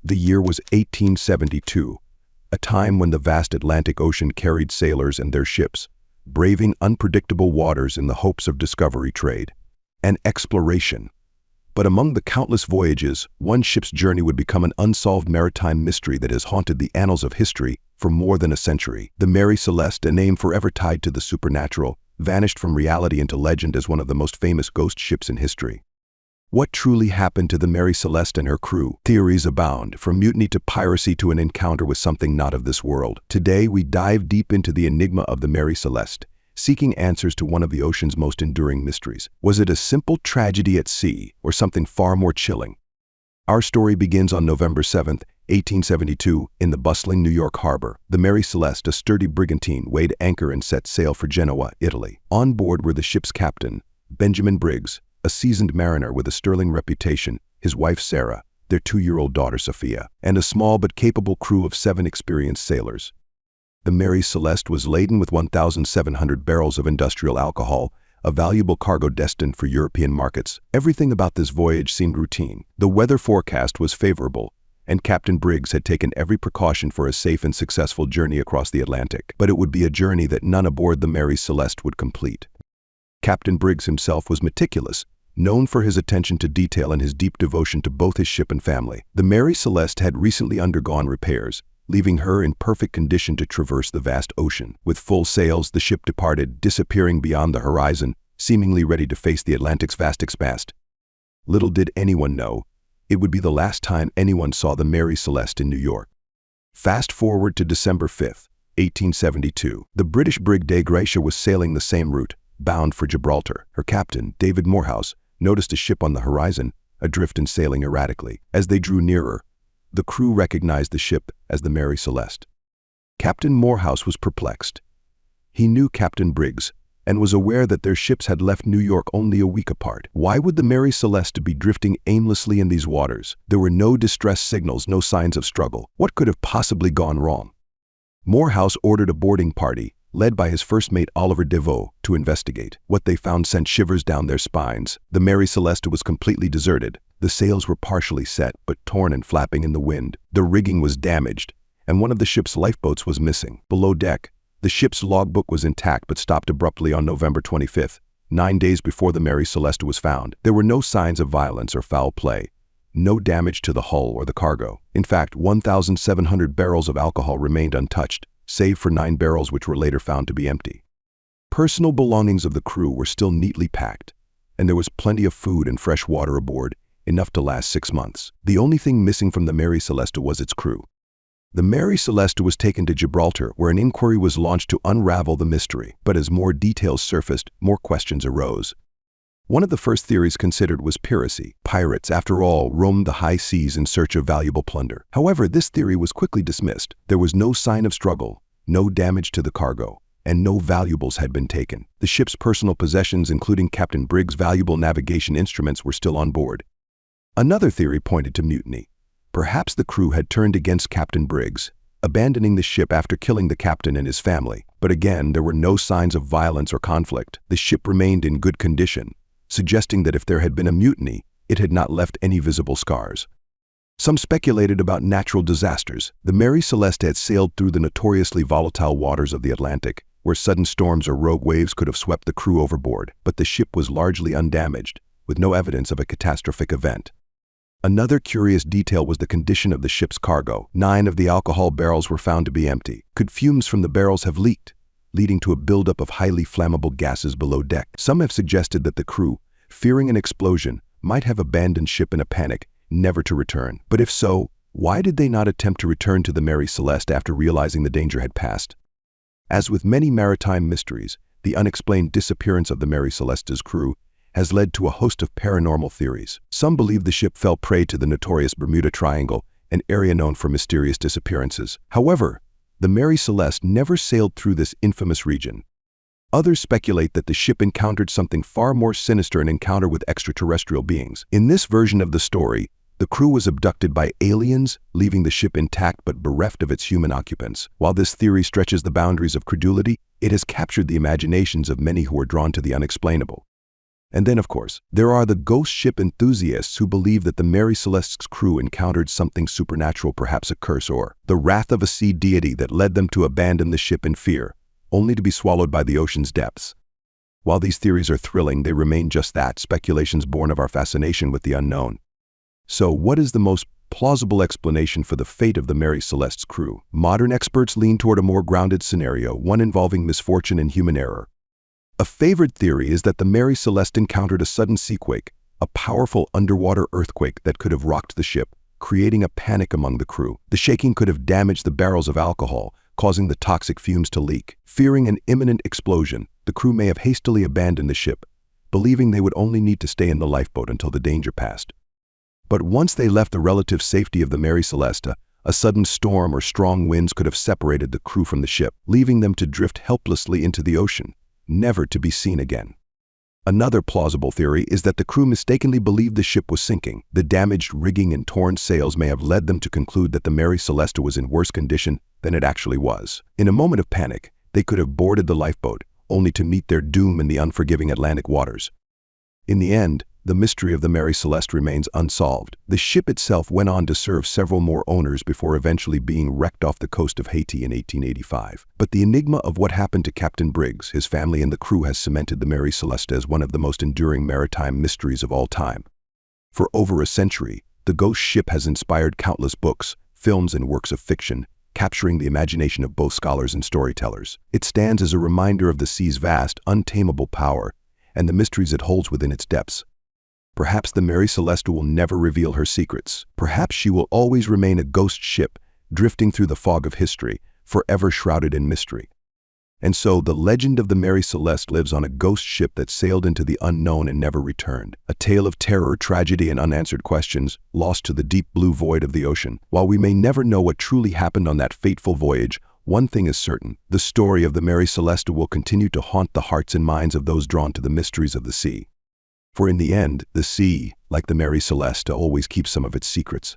The year was 1872, a time when the vast Atlantic Ocean carried sailors and their ships, braving unpredictable waters in the hopes of discovery trade and exploration. But among the countless voyages, one ship's journey would become an unsolved maritime mystery that has haunted the annals of history for more than a century. The Mary Celeste, a name forever tied to the supernatural, vanished from reality into legend as one of the most famous ghost ships in history. What truly happened to the Mary Celeste and her crew? Theories abound, from mutiny to piracy to an encounter with something not of this world. Today, we dive deep into the enigma of the Mary Celeste, seeking answers to one of the ocean's most enduring mysteries. Was it a simple tragedy at sea, or something far more chilling? Our story begins on November 7th, 1872, in the bustling New York harbor. The Mary Celeste, a sturdy brigantine, weighed anchor and set sail for Genoa, Italy. On board were the ship's captain, Benjamin Briggs, a seasoned mariner with a sterling reputation, his wife Sarah, their 2-year-old daughter Sophia, and a small but capable crew of 7 experienced sailors. The Mary Celeste was laden with 1,700 barrels of industrial alcohol, a valuable cargo destined for European markets. Everything about this voyage seemed routine. The weather forecast was favorable, and Captain Briggs had taken every precaution for a safe and successful journey across the Atlantic. But it would be a journey that none aboard the Mary Celeste would complete. Captain Briggs himself was meticulous, known for his attention to detail and his deep devotion to both his ship and family. The Mary Celeste had recently undergone repairs, leaving her in perfect condition to traverse the vast ocean. With full sails, the ship departed, disappearing beyond the horizon, seemingly ready to face the Atlantic's vast expanse. Little did anyone know, it would be the last time anyone saw the Mary Celeste in New York. Fast forward to December 5th, 1872. The British brig Dei Gratia was sailing the same route, bound for Gibraltar. Her captain, David Morehouse, noticed a ship on the horizon, adrift and sailing erratically. As they drew nearer, the crew recognized the ship as the Mary Celeste. Captain Morehouse was perplexed. He knew Captain Briggs and was aware that their ships had left New York only a week apart. Why would the Mary Celeste be drifting aimlessly in these waters? There were no distress signals, no signs of struggle. What could have possibly gone wrong? Morehouse ordered a boarding party, led by his first mate Oliver Deveau, to investigate. What they found sent shivers down their spines. The Mary Celeste was completely deserted. The sails were partially set, but torn and flapping in the wind. The rigging was damaged, and one of the ship's lifeboats was missing. Below deck, the ship's logbook was intact but stopped abruptly on November 25th, 9 days before the Mary Celeste was found. There were no signs of violence or foul play, no damage to the hull or the cargo. In fact, 1,700 barrels of alcohol remained untouched, save for 9 barrels which were later found to be empty. Personal belongings of the crew were still neatly packed, and there was plenty of food and fresh water aboard, enough to last 6 months. The only thing missing from the Mary Celeste was its crew. The Mary Celeste was taken to Gibraltar, where an inquiry was launched to unravel the mystery. But as more details surfaced, more questions arose. One of the first theories considered was piracy. Pirates, after all, roamed the high seas in search of valuable plunder. However, this theory was quickly dismissed. There was no sign of struggle, no damage to the cargo, and no valuables had been taken. The ship's personal possessions, including Captain Briggs' valuable navigation instruments, were still on board. Another theory pointed to mutiny. Perhaps the crew had turned against Captain Briggs, abandoning the ship after killing the captain and his family. But again, there were no signs of violence or conflict. The ship remained in good condition, suggesting that if there had been a mutiny, it had not left any visible scars. Some speculated about natural disasters. The Mary Celeste had sailed through the notoriously volatile waters of the Atlantic, where sudden storms or rogue waves could have swept the crew overboard. But the ship was largely undamaged, with no evidence of a catastrophic event. Another curious detail was the condition of the ship's cargo. 9 of the alcohol barrels were found to be empty. Could fumes from the barrels have leaked, leading to a buildup of highly flammable gases below deck? Some have suggested that the crew, fearing an explosion, might have abandoned ship in a panic, never to return. But if so, why did they not attempt to return to the Mary Celeste after realizing the danger had passed? As with many maritime mysteries, the unexplained disappearance of the Mary Celeste's crew has led to a host of paranormal theories. Some believe the ship fell prey to the notorious Bermuda Triangle, an area known for mysterious disappearances. However, the Mary Celeste never sailed through this infamous region. Others speculate that the ship encountered something far more sinister, an encounter with extraterrestrial beings. In this version of the story, the crew was abducted by aliens, leaving the ship intact but bereft of its human occupants. While this theory stretches the boundaries of credulity, it has captured the imaginations of many who are drawn to the unexplainable. And then, of course, there are the ghost ship enthusiasts who believe that the Mary Celeste's crew encountered something supernatural, perhaps a curse or the wrath of a sea deity that led them to abandon the ship in fear, only to be swallowed by the ocean's depths. While these theories are thrilling, they remain just that, speculations born of our fascination with the unknown. So, what is the most plausible explanation for the fate of the Mary Celeste's crew? Modern experts lean toward a more grounded scenario, one involving misfortune and human error. A favored theory is that the Mary Celeste encountered a sudden seaquake, a powerful underwater earthquake that could have rocked the ship, creating a panic among the crew. The shaking could have damaged the barrels of alcohol, causing the toxic fumes to leak. Fearing an imminent explosion, the crew may have hastily abandoned the ship, believing they would only need to stay in the lifeboat until the danger passed. But once they left the relative safety of the Mary Celeste, a sudden storm or strong winds could have separated the crew from the ship, leaving them to drift helplessly into the ocean, never to be seen again. Another plausible theory is that the crew mistakenly believed the ship was sinking. The damaged rigging and torn sails may have led them to conclude that the Mary Celeste was in worse condition than it actually was. In a moment of panic, they could have boarded the lifeboat, only to meet their doom in the unforgiving Atlantic waters. In the end, the mystery of the Mary Celeste remains unsolved. The ship itself went on to serve several more owners before eventually being wrecked off the coast of Haiti in 1885. But the enigma of what happened to Captain Briggs, his family, and the crew has cemented the Mary Celeste as one of the most enduring maritime mysteries of all time. For over a century, the ghost ship has inspired countless books, films, and works of fiction, capturing the imagination of both scholars and storytellers. It stands as a reminder of the sea's vast, untamable power and the mysteries it holds within its depths. Perhaps the Mary Celeste will never reveal her secrets. Perhaps she will always remain a ghost ship, drifting through the fog of history, forever shrouded in mystery. And so, the legend of the Mary Celeste lives on a ghost ship that sailed into the unknown and never returned. A tale of terror, tragedy, and unanswered questions, lost to the deep blue void of the ocean. While we may never know what truly happened on that fateful voyage, one thing is certain: the story of the Mary Celeste will continue to haunt the hearts and minds of those drawn to the mysteries of the sea. For in the end, the sea, like the Mary Celeste, always keeps some of its secrets.